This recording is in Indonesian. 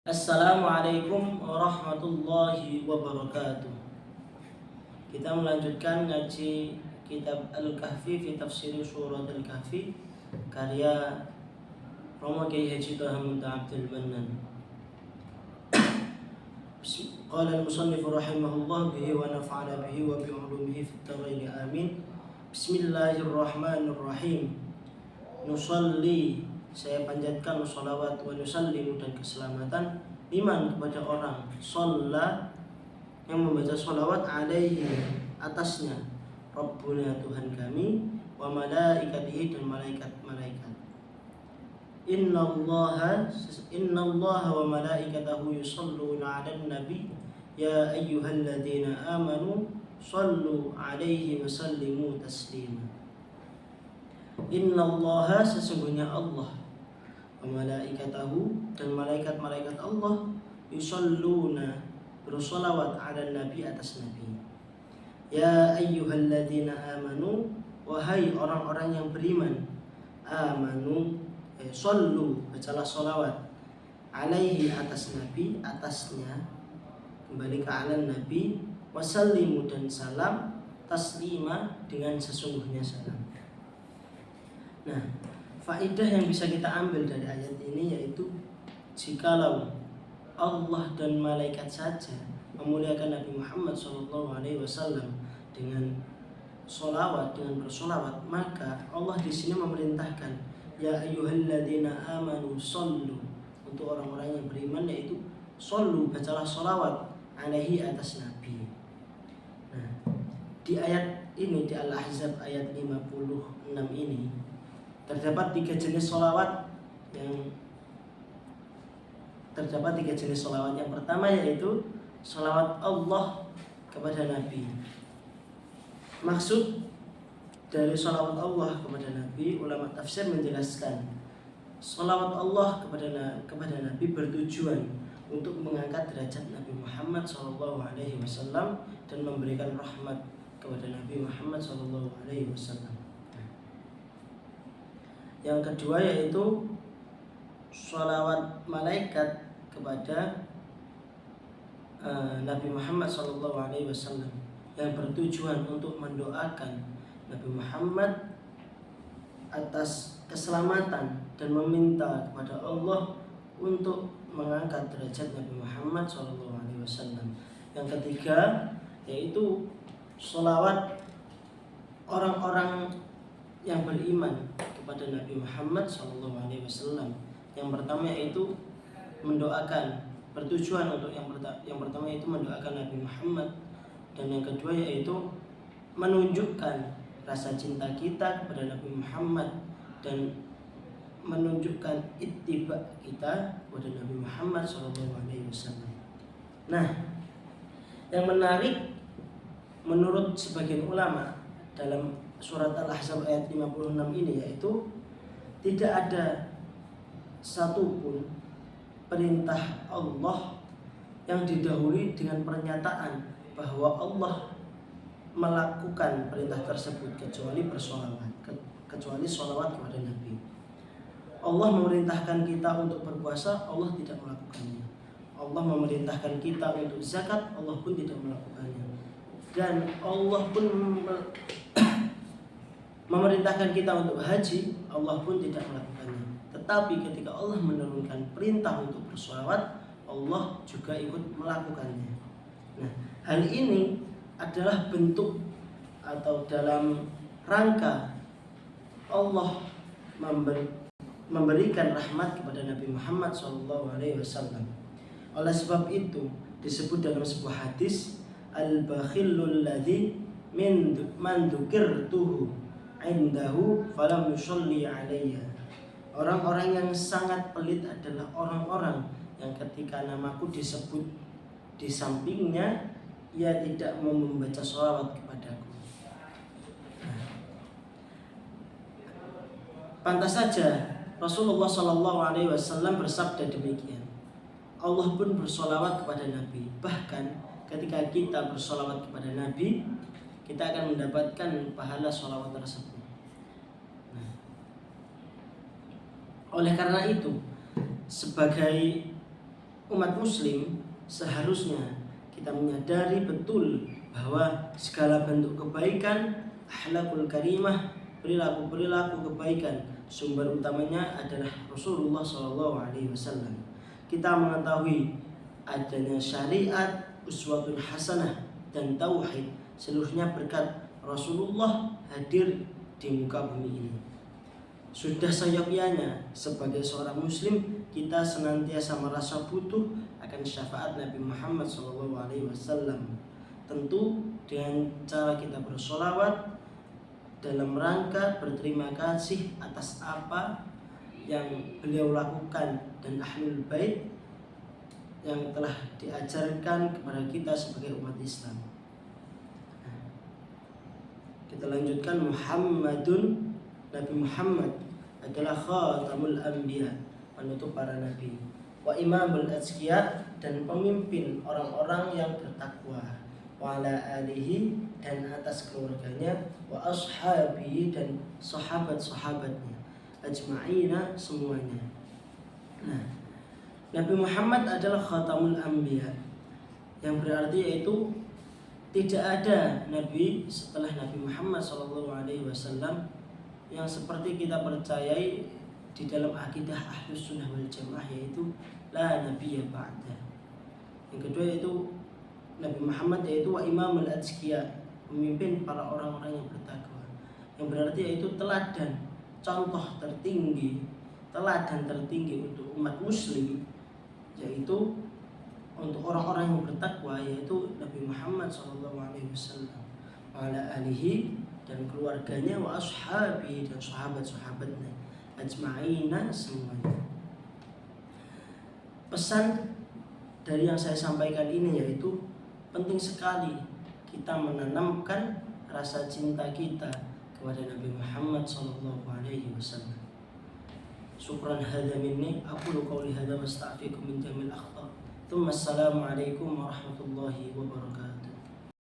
Assalamualaikum warahmatullahi wabarakatuh. Kita melanjutkan ngaji kitab Al-Kahfi fi tafsir surat Al-Kahfi karya Romo Kiai Haji Thaha Muntaha Abdul Mannan. Qala al-musannif rahimahullah bihi wa nafa'ana bihi wa bi ulumihi fit tarain amin. Bismillahirrahmanirrahim. Nusalli, saya panjatkan sholawat, wa nusallimu, dan keselamatan, liman, kepada orang, shalla, yang membaca sholawat, alaihi, atasnya, Rabbuna, Tuhan kami, wa malaikatihi, dan malaikat-malaikat. Innallaha wa malaikatahu yusalluna 'alan nabi ya ayyuhalladzina amanu shallu 'alaihi wa sallimu taslima. Innallaha, sesungguhnya Allah, wa malaikatahu, dan malaikat-malaikat Allah, yusalluna, bersolawat, 'alan nabi, atas nabi. Ya ayyuhalladzina amanu, wahai orang-orang yang beriman, amanu, sallu, bacalah solawat, alaihi, atas nabi, atasnya, kembali ke 'alan nabi, wasallimu, dan salam, taslima, dengan sesungguhnya salam. Nah, faedah yang bisa kita ambil dari ayat ini yaitu jikalau Allah dan malaikat saja memuliakan Nabi Muhammad SAW dengan solawat, dengan bersolawat, maka Allah di sini memerintahkan ya ayyuhalladzina amanu shollu, untuk orang-orang yang beriman, yaitu shollu, bacalah solawat, alaihi, atas Nabi. Nah, di ayat ini, di Al-Ahzab ayat 56 ini terdapat tiga jenis solawat. Yang pertama yaitu solawat Allah kepada Nabi. Maksud dari solawat Allah kepada Nabi, ulama tafsir menjelaskan solawat Allah kepada Nabi bertujuan untuk mengangkat derajat Nabi Muhammad SAW dan memberikan rahmat kepada Nabi Muhammad SAW. Yang kedua yaitu sholawat malaikat kepada Nabi Muhammad SAW yang bertujuan untuk mendoakan Nabi Muhammad atas keselamatan dan meminta kepada Allah untuk mengangkat derajat Nabi Muhammad SAW. Yang ketiga yaitu sholawat orang-orang yang beriman kepada Nabi Muhammad SAW. Yang pertama yaitu mendoakan, bertujuan untuk yang pertama yaitu mendoakan Nabi Muhammad, dan yang kedua yaitu menunjukkan rasa cinta kita kepada Nabi Muhammad dan menunjukkan ittiba kita kepada Nabi Muhammad SAW. Nah, yang menarik menurut sebagian ulama dalam surat Al-Ahzab ayat 56 ini yaitu tidak ada satupun perintah Allah yang didahului dengan pernyataan bahwa Allah melakukan perintah tersebut kecuali bersolawat, kecuali solawat kepada Nabi. Allah memerintahkan kita untuk berpuasa, Allah tidak melakukannya. Allah memerintahkan kita untuk zakat, Allah pun tidak melakukannya. Dan Allah pun memerintahkan kita untuk haji, Allah pun tidak melakukannya. Tetapi ketika Allah menurunkan perintah untuk bersolawat, Allah juga ikut melakukannya. Nah, hal ini adalah bentuk atau dalam rangka Allah memberikan rahmat kepada Nabi Muhammad SAW. Oleh sebab itu disebut dalam sebuah hadis, al-bakhillul ladzi man dzukirtuhu indahu falam yusalli alayya. Orang-orang yang sangat pelit adalah orang-orang yang ketika namaku disebut di sampingnya, ia tidak mau membaca sholawat kepadaku. Pantas saja Rasulullah SAW bersabda demikian. Allah pun bersolawat kepada Nabi. Bahkan ketika kita bersolawat kepada Nabi, kita akan mendapatkan pahala sholawat tersebut. Oleh karena itu, sebagai umat muslim seharusnya kita menyadari betul bahwa segala bentuk kebaikan, akhlakul karimah, perilaku-perilaku kebaikan, sumber utamanya adalah Rasulullah SAW. Kita mengetahui adanya syariat, uswatun hasanah, dan tauhid seluruhnya berkat Rasulullah hadir di muka bumi ini. Sudah seyogyanya sebagai seorang muslim kita senantiasa merasa butuh akan syafaat Nabi Muhammad SAW. Tentu dengan cara kita bersolawat dalam rangka berterima kasih atas apa yang beliau lakukan dan ahlul bait yang telah diajarkan kepada kita sebagai umat Islam. Kita lanjutkan. Nabi Muhammad adalah khatamul anbiya, penutup para nabi, wa imamul azkiya, dan pemimpin orang-orang yang bertakwa, wa ala alihi, dan atas keluarganya, wa ashabihi, dan sahabat-sahabatnya, ajma'ina, semuanya. Nah, Nabi Muhammad adalah khatamul anbiya, yang berarti yaitu tidak ada nabi setelah Nabi Muhammad SAW yang seperti kita percayai di dalam akidah Ahlus Sunnah wal Jamaah, yaitu la nabiyya ba'da. Yang kedua yaitu Nabi Muhammad yaitu wa imamul azkiya, pemimpin para orang-orang yang bertakwa, yang berarti yaitu teladan, contoh tertinggi, teladan tertinggi untuk umat muslim, yaitu untuk orang-orang yang bertakwa, yaitu Nabi Muhammad SAW, wa ala alihi, dan keluarganya, wa ashabi, dan sahabat-sahabatnya, ajma'ina, semuanya. Pesan dari yang saya sampaikan ini yaitu penting sekali kita menanamkan rasa cinta kita kepada Nabi Muhammad SAW. Syukran hadza minni, aqulu qawli hadza wa astaghfirukum min jamil akhta. Assalamualaikum warahmatullahi wabarakatuh.